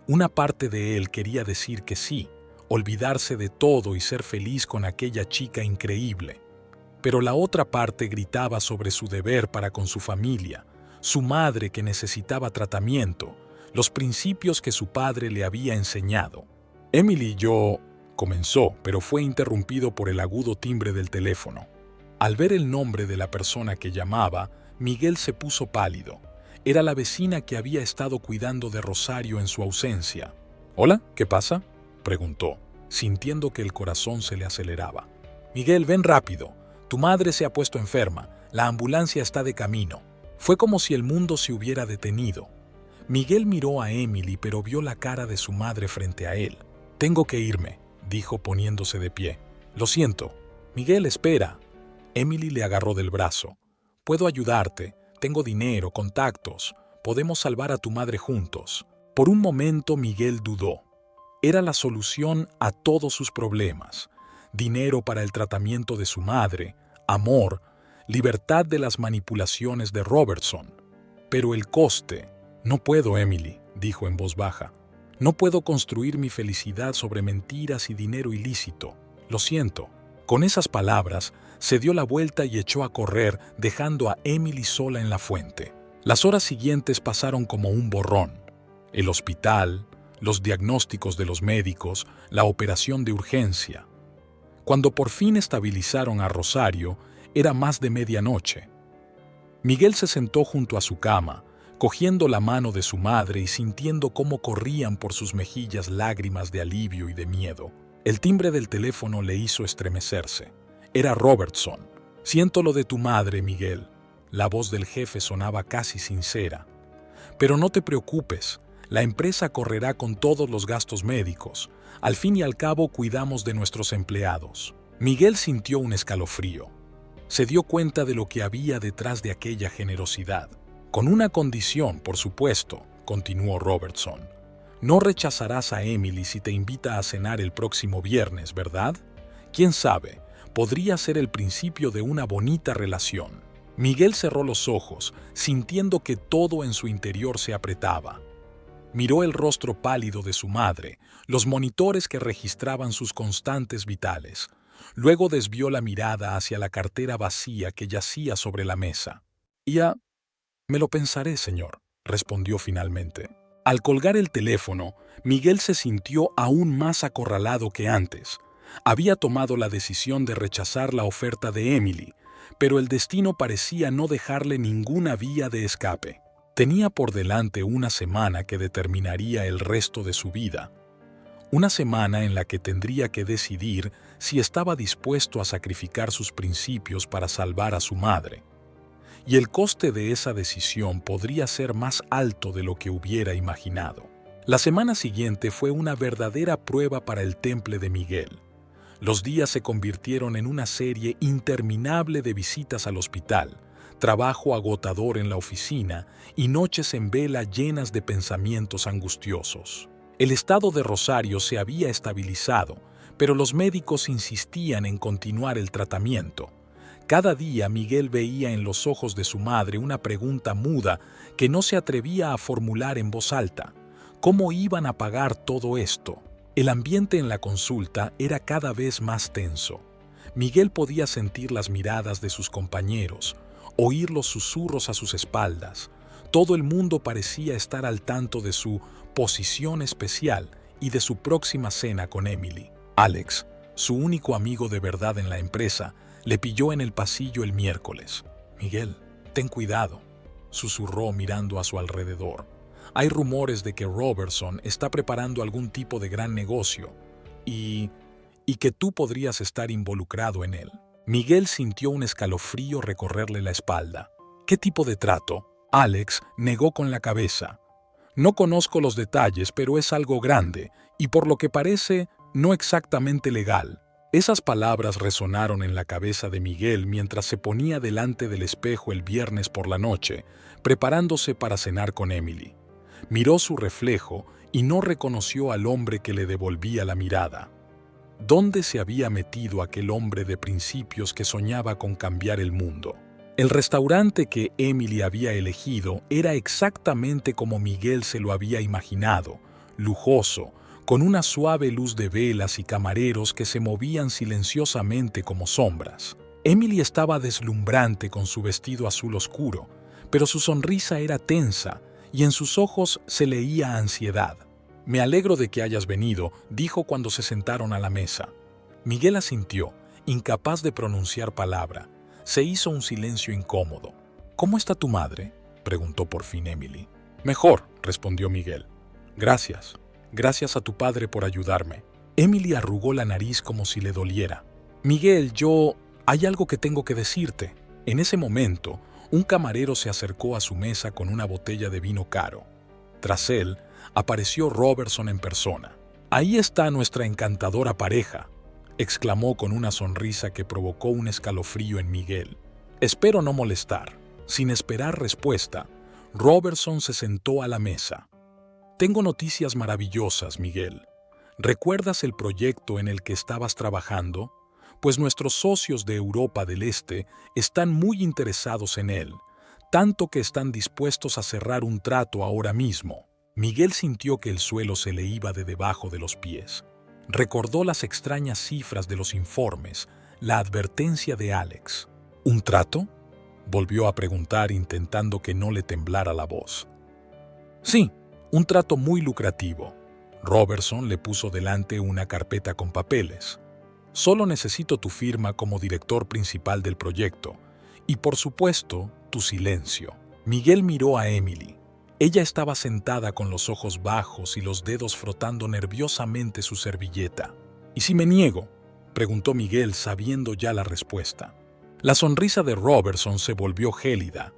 Una parte de él quería decir que sí, olvidarse de todo y ser feliz con aquella chica increíble. Pero la otra parte gritaba sobre su deber para con su familia, su madre que necesitaba tratamiento, los principios que su padre le había enseñado. «Emily, comenzó, pero fue interrumpido por el agudo timbre del teléfono. Al ver el nombre de la persona que llamaba, Miguel se puso pálido. Era la vecina que había estado cuidando de Rosario en su ausencia. «¿Hola? ¿Qué pasa?», preguntó, sintiendo que el corazón se le aceleraba. «Miguel, ven rápido. Tu madre se ha puesto enferma. La ambulancia está de camino». Fue como si el mundo se hubiera detenido. Miguel miró a Emily, pero vio la cara de su madre frente a él. «Tengo que irme», dijo poniéndose de pie. «Lo siento». «Miguel, espera». Emily le agarró del brazo. «Puedo ayudarte. Tengo dinero, contactos. Podemos salvar a tu madre juntos». Por un momento Miguel dudó. Era la solución a todos sus problemas. Dinero para el tratamiento de su madre, amor, libertad de las manipulaciones de Robertson. Pero el coste... «No puedo, Emily», dijo en voz baja. «No puedo construir mi felicidad sobre mentiras y dinero ilícito. Lo siento». Con esas palabras, se dio la vuelta y echó a correr, dejando a Emily sola en la fuente. Las horas siguientes pasaron como un borrón. El hospital, los diagnósticos de los médicos, la operación de urgencia. Cuando por fin estabilizaron a Rosario, era más de medianoche. Miguel se sentó junto a su cama, cogiendo la mano de su madre y sintiendo cómo corrían por sus mejillas lágrimas de alivio y de miedo. El timbre del teléfono le hizo estremecerse. Era Robertson. «Siento lo de tu madre, Miguel». La voz del jefe sonaba casi sincera. «Pero no te preocupes, la empresa correrá con todos los gastos médicos. Al fin y al cabo cuidamos de nuestros empleados». Miguel sintió un escalofrío. Se dio cuenta de lo que había detrás de aquella generosidad. «Con una condición, por supuesto», continuó Robertson. «No rechazarás a Emily si te invita a cenar el próximo viernes, ¿verdad? Quién sabe, podría ser el principio de una bonita relación». Miguel cerró los ojos, sintiendo que todo en su interior se apretaba. Miró el rostro pálido de su madre, los monitores que registraban sus constantes vitales. Luego desvió la mirada hacia la cartera vacía que yacía sobre la mesa. «Me lo pensaré, señor», respondió finalmente. Al colgar el teléfono, Miguel se sintió aún más acorralado que antes. Había tomado la decisión de rechazar la oferta de Emily, pero el destino parecía no dejarle ninguna vía de escape. Tenía por delante una semana que determinaría el resto de su vida, una semana en la que tendría que decidir si estaba dispuesto a sacrificar sus principios para salvar a su madre. Y el coste de esa decisión podría ser más alto de lo que hubiera imaginado. La semana siguiente fue una verdadera prueba para el temple de Miguel. Los días se convirtieron en una serie interminable de visitas al hospital, trabajo agotador en la oficina y noches en vela llenas de pensamientos angustiosos. El estado de Rosario se había estabilizado, pero los médicos insistían en continuar el tratamiento. Cada día Miguel veía en los ojos de su madre una pregunta muda que no se atrevía a formular en voz alta. ¿Cómo iban a pagar todo esto? El ambiente en la consulta era cada vez más tenso. Miguel podía sentir las miradas de sus compañeros, oír los susurros a sus espaldas. Todo el mundo parecía estar al tanto de su posición especial y de su próxima cena con Emily. Alex, su único amigo de verdad en la empresa, le pilló en el pasillo el miércoles. «Miguel, ten cuidado», susurró mirando a su alrededor. «Hay rumores de que Robertson está preparando algún tipo de gran negocio y que tú podrías estar involucrado en él». Miguel sintió un escalofrío recorrerle la espalda. «¿Qué tipo de trato?». Alex negó con la cabeza. «No conozco los detalles, pero es algo grande y por lo que parece, no exactamente legal». Esas palabras resonaron en la cabeza de Miguel mientras se ponía delante del espejo el viernes por la noche, preparándose para cenar con Emily. Miró su reflejo y no reconoció al hombre que le devolvía la mirada. ¿Dónde se había metido aquel hombre de principios que soñaba con cambiar el mundo? El restaurante que Emily había elegido era exactamente como Miguel se lo había imaginado, lujoso, con una suave luz de velas y camareros que se movían silenciosamente como sombras. Emily estaba deslumbrante con su vestido azul oscuro, pero su sonrisa era tensa y en sus ojos se leía ansiedad. «Me alegro de que hayas venido», dijo cuando se sentaron a la mesa. Miguel asintió, incapaz de pronunciar palabra. Se hizo un silencio incómodo. «¿Cómo está tu madre?», preguntó por fin Emily. «Mejor», respondió Miguel. «Gracias. Gracias a tu padre por ayudarme». Emily arrugó la nariz como si le doliera. «Miguel, hay algo que tengo que decirte». En ese momento, un camarero se acercó a su mesa con una botella de vino caro. Tras él, apareció Robertson en persona. «Ahí está nuestra encantadora pareja», exclamó con una sonrisa que provocó un escalofrío en Miguel. «Espero no molestar». Sin esperar respuesta, Robertson se sentó a la mesa. «Tengo noticias maravillosas, Miguel. ¿Recuerdas el proyecto en el que estabas trabajando? Pues nuestros socios de Europa del Este están muy interesados en él, tanto que están dispuestos a cerrar un trato ahora mismo». Miguel sintió que el suelo se le iba de debajo de los pies. Recordó las extrañas cifras de los informes, la advertencia de Alex. «¿Un trato?», volvió a preguntar intentando que no le temblara la voz. «Sí, un trato muy lucrativo». Robertson le puso delante una carpeta con papeles. «Solo necesito tu firma como director principal del proyecto y, por supuesto, tu silencio». Miguel miró a Emily. Ella estaba sentada con los ojos bajos y los dedos frotando nerviosamente su servilleta. «¿Y si me niego?», preguntó Miguel sabiendo ya la respuesta. La sonrisa de Robertson se volvió gélida.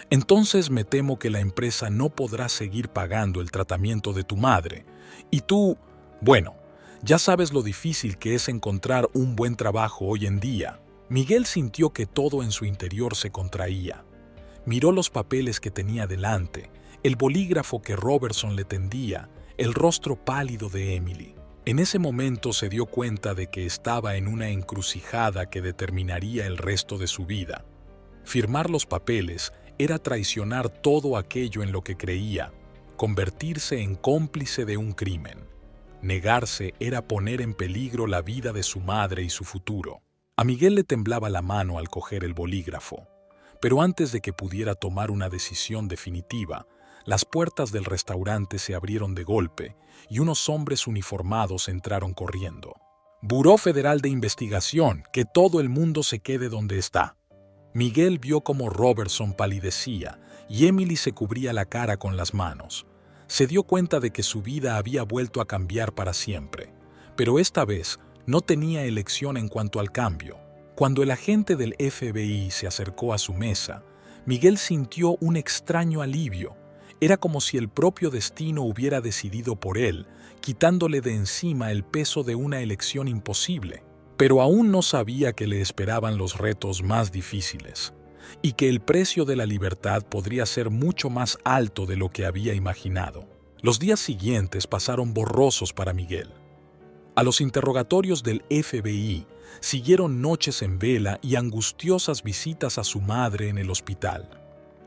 «Entonces me temo que la empresa no podrá seguir pagando el tratamiento de tu madre. Y tú, bueno, ya sabes lo difícil que es encontrar un buen trabajo hoy en día». Miguel sintió que todo en su interior se contraía. Miró los papeles que tenía delante, el bolígrafo que Robertson le tendía, el rostro pálido de Emily. En ese momento se dio cuenta de que estaba en una encrucijada que determinaría el resto de su vida. Firmar los papeles era traicionar todo aquello en lo que creía, convertirse en cómplice de un crimen. Negarse era poner en peligro la vida de su madre y su futuro. A Miguel le temblaba la mano al coger el bolígrafo, pero antes de que pudiera tomar una decisión definitiva, las puertas del restaurante se abrieron de golpe y unos hombres uniformados entraron corriendo. «Buró Federal de Investigación, que todo el mundo se quede donde está». Miguel vio cómo Robertson palidecía y Emily se cubría la cara con las manos. Se dio cuenta de que su vida había vuelto a cambiar para siempre, pero esta vez no tenía elección en cuanto al cambio. Cuando el agente del FBI se acercó a su mesa, Miguel sintió un extraño alivio. Era como si el propio destino hubiera decidido por él, quitándole de encima el peso de una elección imposible. Pero aún no sabía que le esperaban los retos más difíciles, y que el precio de la libertad podría ser mucho más alto de lo que había imaginado. Los días siguientes pasaron borrosos para Miguel. A los interrogatorios del FBI siguieron noches en vela y angustiosas visitas a su madre en el hospital.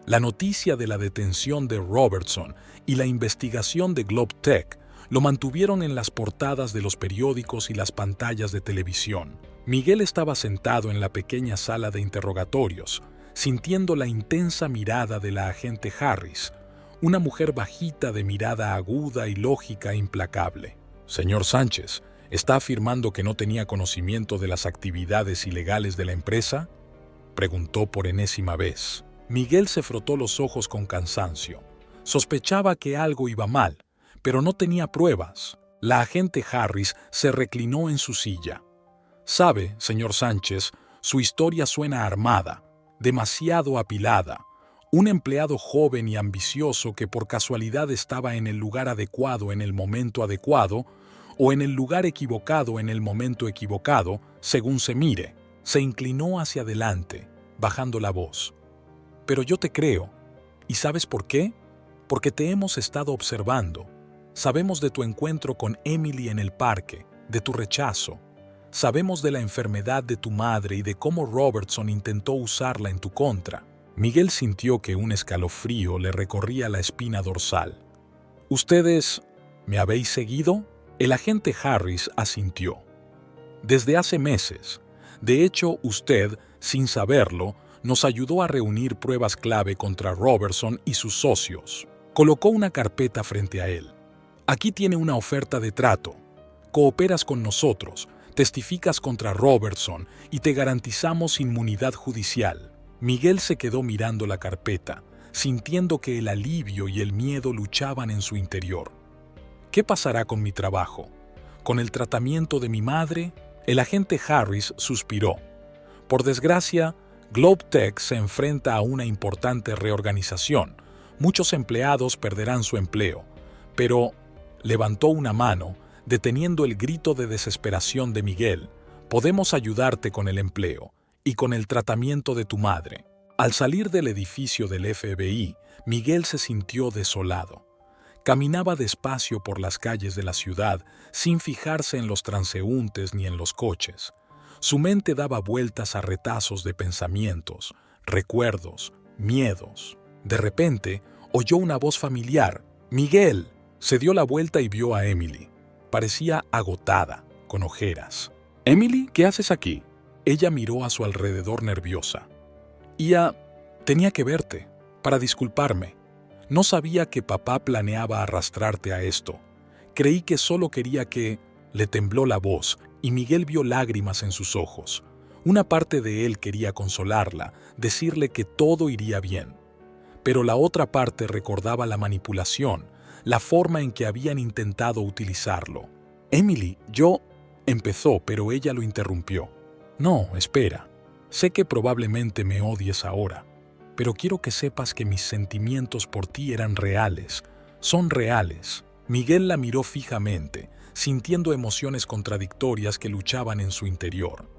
La noticia de la detención de Robertson y la investigación de GlobeTech lo mantuvieron en las portadas de los periódicos y las pantallas de televisión. Miguel estaba sentado en la pequeña sala de interrogatorios, sintiendo la intensa mirada de la agente Harris, una mujer bajita de mirada aguda y lógica e implacable. «Señor Sánchez, ¿está afirmando que no tenía conocimiento de las actividades ilegales de la empresa?», preguntó por enésima vez. Miguel se frotó los ojos con cansancio. Sospechaba que algo iba mal, pero no tenía pruebas. La agente Harris se reclinó en su silla. «Sabe, señor Sánchez, su historia suena armada, demasiado apilada. Un empleado joven y ambicioso que por casualidad estaba en el lugar adecuado en el momento adecuado, o en el lugar equivocado en el momento equivocado, según se mire». Se inclinó hacia adelante, bajando la voz. «Pero yo te creo. ¿Y sabes por qué? Porque te hemos estado observando. Sabemos de tu encuentro con Emily en el parque, de tu rechazo. Sabemos de la enfermedad de tu madre y de cómo Robertson intentó usarla en tu contra». Miguel sintió que un escalofrío le recorría la espina dorsal. «¿Ustedes me habéis seguido?». El agente Harris asintió. «Desde hace meses. De hecho, usted, sin saberlo, nos ayudó a reunir pruebas clave contra Robertson y sus socios». Colocó una carpeta frente a él. «Aquí tiene una oferta de trato. Cooperas con nosotros, testificas contra Robertson y te garantizamos inmunidad judicial». Miguel se quedó mirando la carpeta, sintiendo que el alivio y el miedo luchaban en su interior. «¿Qué pasará con mi trabajo? ¿Con el tratamiento de mi madre?». El agente Harris suspiró. «Por desgracia, GlobeTech se enfrenta a una importante reorganización. Muchos empleados perderán su empleo, pero…». Levantó una mano, deteniendo el grito de desesperación de Miguel. «Podemos ayudarte con el empleo y con el tratamiento de tu madre». Al salir del edificio del FBI, Miguel se sintió desolado. Caminaba despacio por las calles de la ciudad, sin fijarse en los transeúntes ni en los coches. Su mente daba vueltas a retazos de pensamientos, recuerdos, miedos. De repente, oyó una voz familiar. «¡Miguel!». Se dio la vuelta y vio a Emily. Parecía agotada, con ojeras. «¿Emily, qué haces aquí?». Ella miró a su alrededor nerviosa. «Tenía que verte, para disculparme. No sabía que papá planeaba arrastrarte a esto. Creí que solo quería que…». Le tembló la voz y Miguel vio lágrimas en sus ojos. Una parte de él quería consolarla, decirle que todo iría bien. Pero la otra parte recordaba la manipulación, la forma en que habían intentado utilizarlo. «Emily, yo…», empezó, pero ella lo interrumpió. «No, espera. Sé que probablemente me odies ahora, pero quiero que sepas que mis sentimientos por ti eran reales. Son reales». Miguel la miró fijamente, sintiendo emociones contradictorias que luchaban en su interior.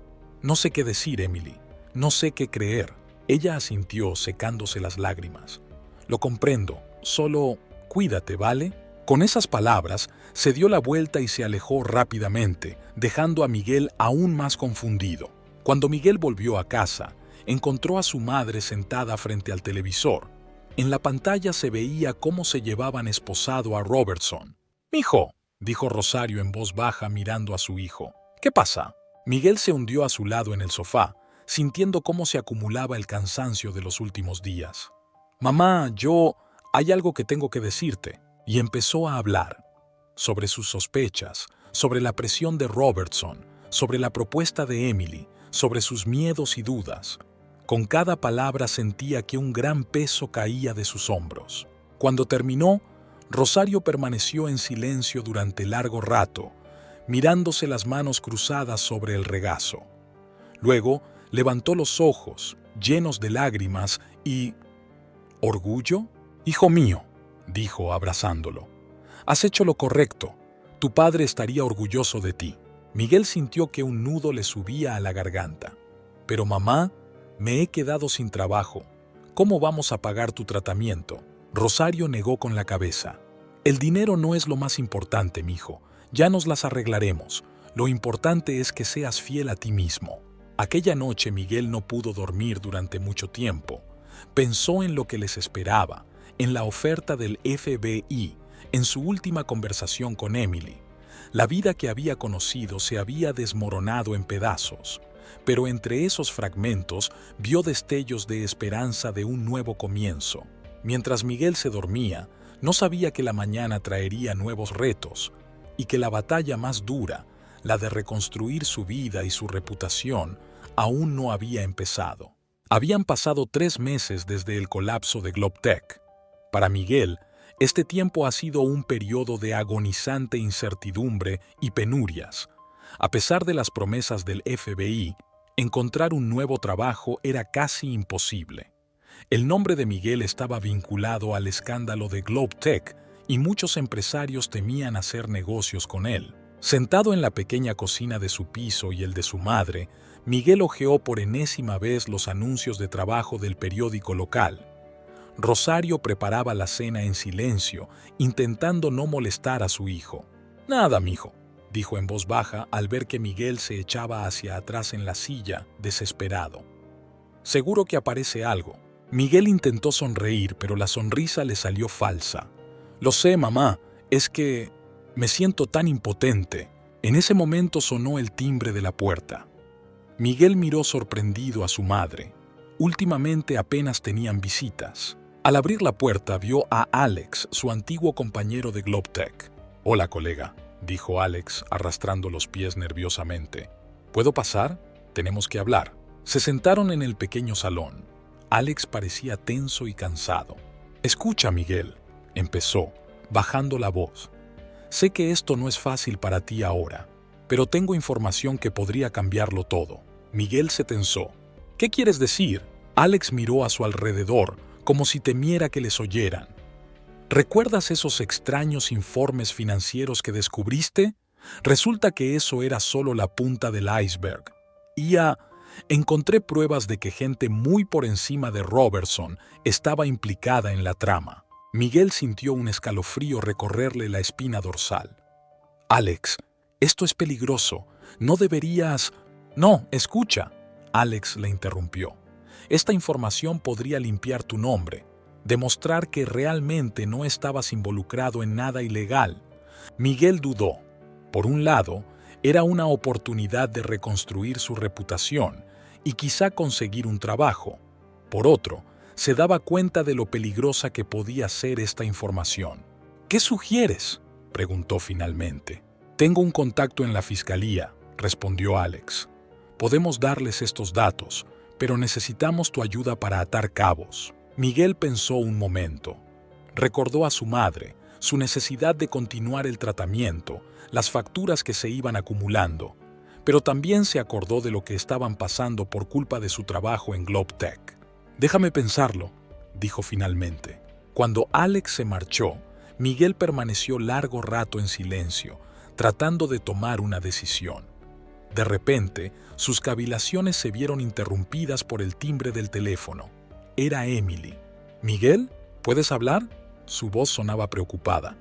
«No sé qué decir, Emily. No sé qué creer». Ella asintió, secándose las lágrimas. «Lo comprendo. Solo cuídate, ¿vale?». Con esas palabras, se dio la vuelta y se alejó rápidamente, dejando a Miguel aún más confundido. Cuando Miguel volvió a casa, encontró a su madre sentada frente al televisor. En la pantalla se veía cómo se llevaban esposado a Robertson. «Mijo», dijo Rosario en voz baja mirando a su hijo. «¿Qué pasa?». Miguel se hundió a su lado en el sofá, sintiendo cómo se acumulaba el cansancio de los últimos días. «Mamá, hay algo que tengo que decirte». Y empezó a hablar sobre sus sospechas, sobre la presión de Robertson, sobre la propuesta de Emily, sobre sus miedos y dudas. Con cada palabra sentía que un gran peso caía de sus hombros. Cuando terminó, Rosario permaneció en silencio durante largo rato, mirándose las manos cruzadas sobre el regazo. Luego levantó los ojos, llenos de lágrimas, y... ¿Orgullo? Hijo mío, dijo abrazándolo. Has hecho lo correcto. Tu padre estaría orgulloso de ti. Miguel sintió que un nudo le subía a la garganta. Pero mamá, me he quedado sin trabajo. ¿Cómo vamos a pagar tu tratamiento? Rosario negó con la cabeza. El dinero no es lo más importante, mijo. Ya nos las arreglaremos. Lo importante es que seas fiel a ti mismo. Aquella noche Miguel no pudo dormir durante mucho tiempo. Pensó en lo que les esperaba, en la oferta del FBI, en su última conversación con Emily. La vida que había conocido se había desmoronado en pedazos, pero entre esos fragmentos vio destellos de esperanza de un nuevo comienzo. Mientras Miguel se dormía, no sabía que la mañana traería nuevos retos y que la batalla más dura, la de reconstruir su vida y su reputación, aún no había empezado. Habían pasado 3 meses desde el colapso de Globtech. Para Miguel, este tiempo ha sido un periodo de agonizante incertidumbre y penurias. A pesar de las promesas del FBI, encontrar un nuevo trabajo era casi imposible. El nombre de Miguel estaba vinculado al escándalo de Globtech y muchos empresarios temían hacer negocios con él. Sentado en la pequeña cocina de su piso y el de su madre, Miguel hojeó por enésima vez los anuncios de trabajo del periódico local. Rosario preparaba la cena en silencio, intentando no molestar a su hijo. «Nada, mijo», dijo en voz baja al ver que Miguel se echaba hacia atrás en la silla, desesperado. «Seguro que aparece algo». Miguel intentó sonreír, pero la sonrisa le salió falsa. «Lo sé, mamá, es que me siento tan impotente». En ese momento sonó el timbre de la puerta. Miguel miró sorprendido a su madre. Últimamente apenas tenían visitas. Al abrir la puerta vio a Alex, su antiguo compañero de Globtech. «Hola, colega», dijo Alex, arrastrando los pies nerviosamente. «¿Puedo pasar? Tenemos que hablar». Se sentaron en el pequeño salón. Alex parecía tenso y cansado. «Escucha, Miguel», empezó, bajando la voz. «Sé que esto no es fácil para ti ahora, pero tengo información que podría cambiarlo todo». Miguel se tensó. «¿Qué quieres decir?». Alex miró a su alrededor, como si temiera que les oyeran. ¿Recuerdas esos extraños informes financieros que descubriste? Resulta que eso era solo la punta del iceberg. Encontré pruebas de que gente muy por encima de Robertson estaba implicada en la trama. Miguel sintió un escalofrío recorrerle la espina dorsal. «Alex, esto es peligroso. No deberías...» «No, escucha», Alex le interrumpió. «Esta información podría limpiar tu nombre, demostrar que realmente no estabas involucrado en nada ilegal». Miguel dudó. Por un lado, era una oportunidad de reconstruir su reputación y quizá conseguir un trabajo. Por otro, se daba cuenta de lo peligrosa que podía ser esta información. «¿Qué sugieres?», preguntó finalmente. «Tengo un contacto en la fiscalía», respondió Alex. «Podemos darles estos datos, pero necesitamos tu ayuda para atar cabos». Miguel pensó un momento. Recordó a su madre, su necesidad de continuar el tratamiento, las facturas que se iban acumulando, pero también se acordó de lo que estaban pasando por culpa de su trabajo en Globtech. «Déjame pensarlo», dijo finalmente. Cuando Alex se marchó, Miguel permaneció largo rato en silencio, tratando de tomar una decisión. De repente, sus cavilaciones se vieron interrumpidas por el timbre del teléfono. Era Emily. «¿Miguel? ¿Puedes hablar?». Su voz sonaba preocupada.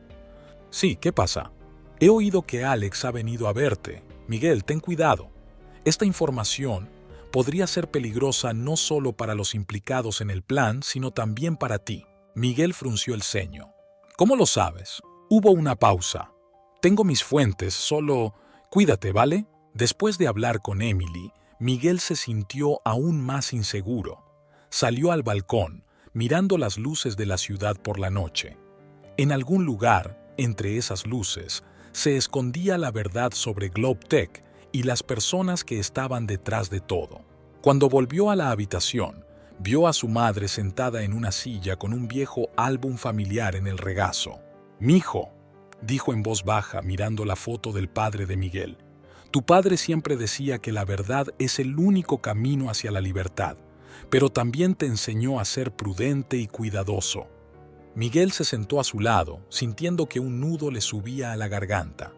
«Sí, ¿qué pasa?». «He oído que Alex ha venido a verte. Miguel, ten cuidado. Esta información podría ser peligrosa no solo para los implicados en el plan, sino también para ti». Miguel frunció el ceño. «¿Cómo lo sabes?». Hubo una pausa. «Tengo mis fuentes, solo... Cuídate, ¿vale?». Después de hablar con Emily, Miguel se sintió aún más inseguro. Salió al balcón, mirando las luces de la ciudad por la noche. En algún lugar, entre esas luces, se escondía la verdad sobre Globtech y las personas que estaban detrás de todo. Cuando volvió a la habitación, vio a su madre sentada en una silla con un viejo álbum familiar en el regazo. «Mijo», dijo en voz baja mirando la foto del padre de Miguel, «tu padre siempre decía que la verdad es el único camino hacia la libertad, pero también te enseñó a ser prudente y cuidadoso». Miguel se sentó a su lado, sintiendo que un nudo le subía a la garganta.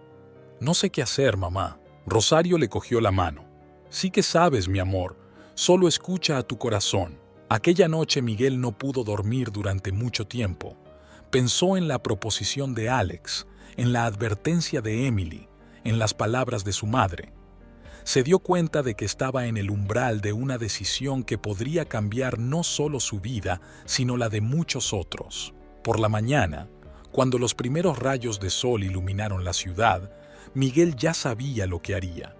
«No sé qué hacer, mamá». Rosario le cogió la mano. «Sí que sabes, mi amor, solo escucha a tu corazón». Aquella noche Miguel no pudo dormir durante mucho tiempo. Pensó en la proposición de Alex, en la advertencia de Emily, en las palabras de su madre. Se dio cuenta de que estaba en el umbral de una decisión que podría cambiar no solo su vida, sino la de muchos otros. Por la mañana, cuando los primeros rayos de sol iluminaron la ciudad, Miguel ya sabía lo que haría.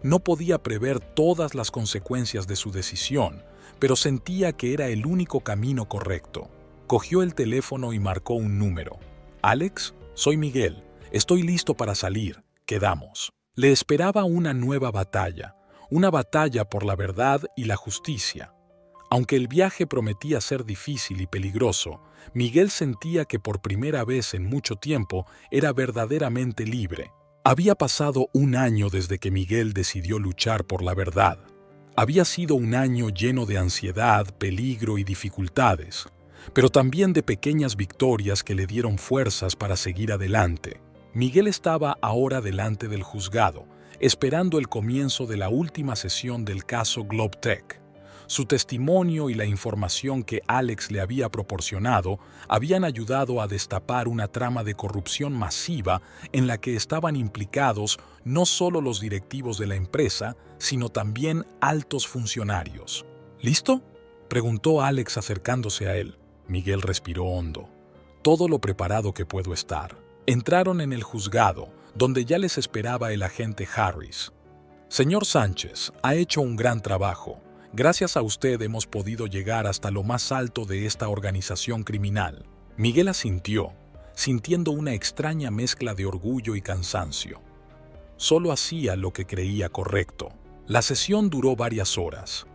No podía prever todas las consecuencias de su decisión, pero sentía que era el único camino correcto. Cogió el teléfono y marcó un número. «Alex, soy Miguel. Estoy listo para salir. Quedamos». Le esperaba una nueva batalla, una batalla por la verdad y la justicia. Aunque el viaje prometía ser difícil y peligroso, Miguel sentía que por primera vez en mucho tiempo era verdaderamente libre. Había pasado un año desde que Miguel decidió luchar por la verdad. Había sido un año lleno de ansiedad, peligro y dificultades, pero también de pequeñas victorias que le dieron fuerzas para seguir adelante. Miguel estaba ahora delante del juzgado, esperando el comienzo de la última sesión del caso Globtech. Su testimonio y la información que Alex le había proporcionado habían ayudado a destapar una trama de corrupción masiva en la que estaban implicados no solo los directivos de la empresa, sino también altos funcionarios. ¿Listo?, preguntó Alex acercándose a él. Miguel respiró hondo. «Todo lo preparado que puedo estar». Entraron en el juzgado, donde ya les esperaba el agente Harris. «Señor Sánchez, ha hecho un gran trabajo. Gracias a usted hemos podido llegar hasta lo más alto de esta organización criminal». Miguel asintió, sintiendo una extraña mezcla de orgullo y cansancio. Solo hacía lo que creía correcto. La sesión duró varias horas.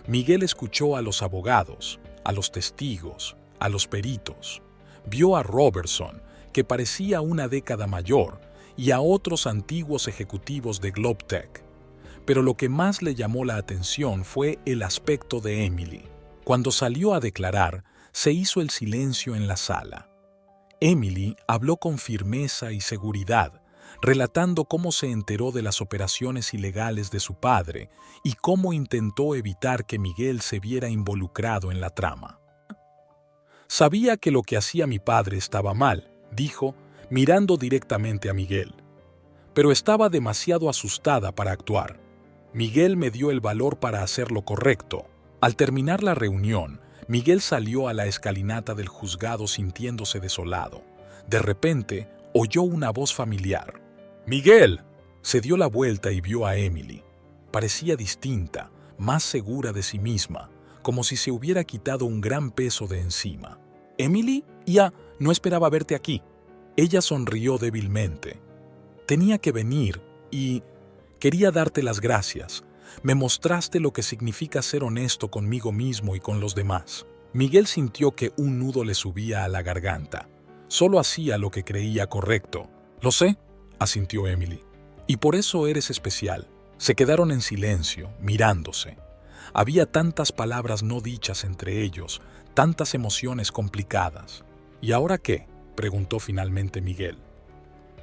Miguel escuchó a los abogados, a los testigos, a los peritos. Vio a Robertson, que parecía una década mayor, y a otros antiguos ejecutivos de Globtech. Pero lo que más le llamó la atención fue el aspecto de Emily. Cuando salió a declarar, se hizo el silencio en la sala. Emily habló con firmeza y seguridad, relatando cómo se enteró de las operaciones ilegales de su padre y cómo intentó evitar que Miguel se viera involucrado en la trama. «Sabía que lo que hacía mi padre estaba mal», dijo, mirando directamente a Miguel. «Pero estaba demasiado asustada para actuar. Miguel me dio el valor para hacer lo correcto». Al terminar la reunión, Miguel salió a la escalinata del juzgado sintiéndose desolado. De repente, oyó una voz familiar. «¡Miguel!». Se dio la vuelta y vio a Emily. Parecía distinta, más segura de sí misma, como si se hubiera quitado un gran peso de encima. «¿Emily? Ya, no esperaba verte aquí». Ella sonrió débilmente. «Tenía que venir y quería darte las gracias. Me mostraste lo que significa ser honesto conmigo mismo y con los demás». Miguel sintió que un nudo le subía a la garganta. Solo hacía lo que creía correcto. «Lo sé», asintió Emily. «Y por eso eres especial». Se quedaron en silencio, mirándose. Había tantas palabras no dichas entre ellos, tantas emociones complicadas. «¿Y ahora qué?», preguntó finalmente Miguel.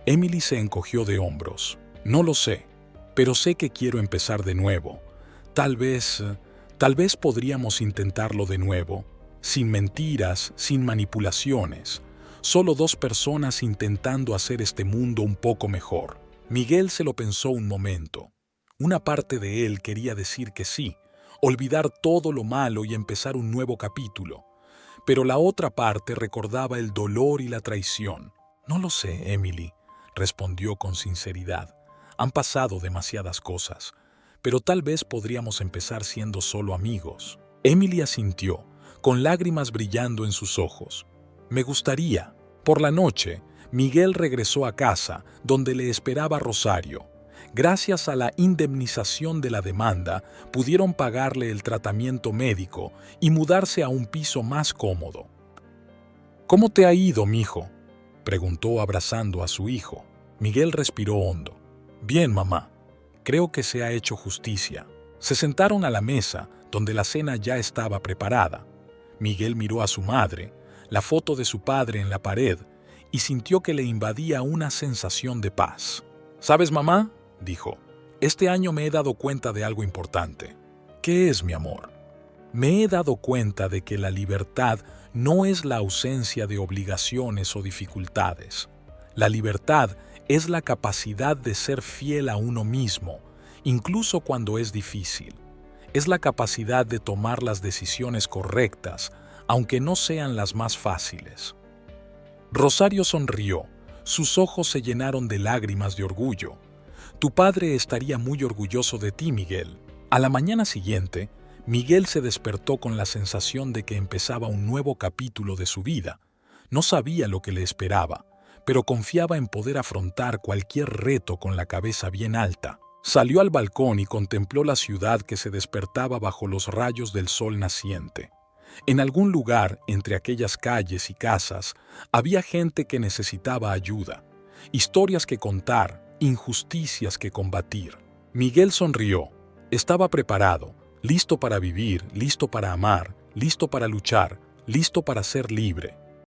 Emily se encogió de hombros. «No lo sé, pero sé que quiero empezar de nuevo. Tal vez podríamos intentarlo de nuevo, sin mentiras, sin manipulaciones. Solo dos personas intentando hacer este mundo un poco mejor». Miguel se lo pensó un momento. Una parte de él quería decir que sí, olvidar todo lo malo y empezar un nuevo capítulo. Pero la otra parte recordaba el dolor y la traición. «No lo sé, Emily», respondió con sinceridad. «Han pasado demasiadas cosas, pero tal vez podríamos empezar siendo solo amigos». Emily asintió, con lágrimas brillando en sus ojos. «Me gustaría». Por la noche, Miguel regresó a casa, donde le esperaba Rosario. Gracias a la indemnización de la demanda, pudieron pagarle el tratamiento médico y mudarse a un piso más cómodo. «¿Cómo te ha ido, mijo?», preguntó abrazando a su hijo. Miguel respiró hondo. «Bien, mamá. Creo que se ha hecho justicia». Se sentaron a la mesa, donde la cena ya estaba preparada. Miguel miró a su madre, la foto de su padre en la pared, y sintió que le invadía una sensación de paz. «¿Sabes, mamá?», dijo, «este año me he dado cuenta de algo importante». «¿Qué es, mi amor?». «Me he dado cuenta de que la libertad no es la ausencia de obligaciones o dificultades. La libertad es la capacidad de ser fiel a uno mismo, incluso cuando es difícil. Es la capacidad de tomar las decisiones correctas, aunque no sean las más fáciles». Rosario sonrió. Sus ojos se llenaron de lágrimas de orgullo. «Tu padre estaría muy orgulloso de ti, Miguel». A la mañana siguiente, Miguel se despertó con la sensación de que empezaba un nuevo capítulo de su vida. No sabía lo que le esperaba, pero confiaba en poder afrontar cualquier reto con la cabeza bien alta. Salió al balcón y contempló la ciudad que se despertaba bajo los rayos del sol naciente. En algún lugar, entre aquellas calles y casas, había gente que necesitaba ayuda, historias que contar, injusticias que combatir. Miguel sonrió. Estaba preparado, listo para vivir, listo para amar, listo para luchar, listo para ser libre.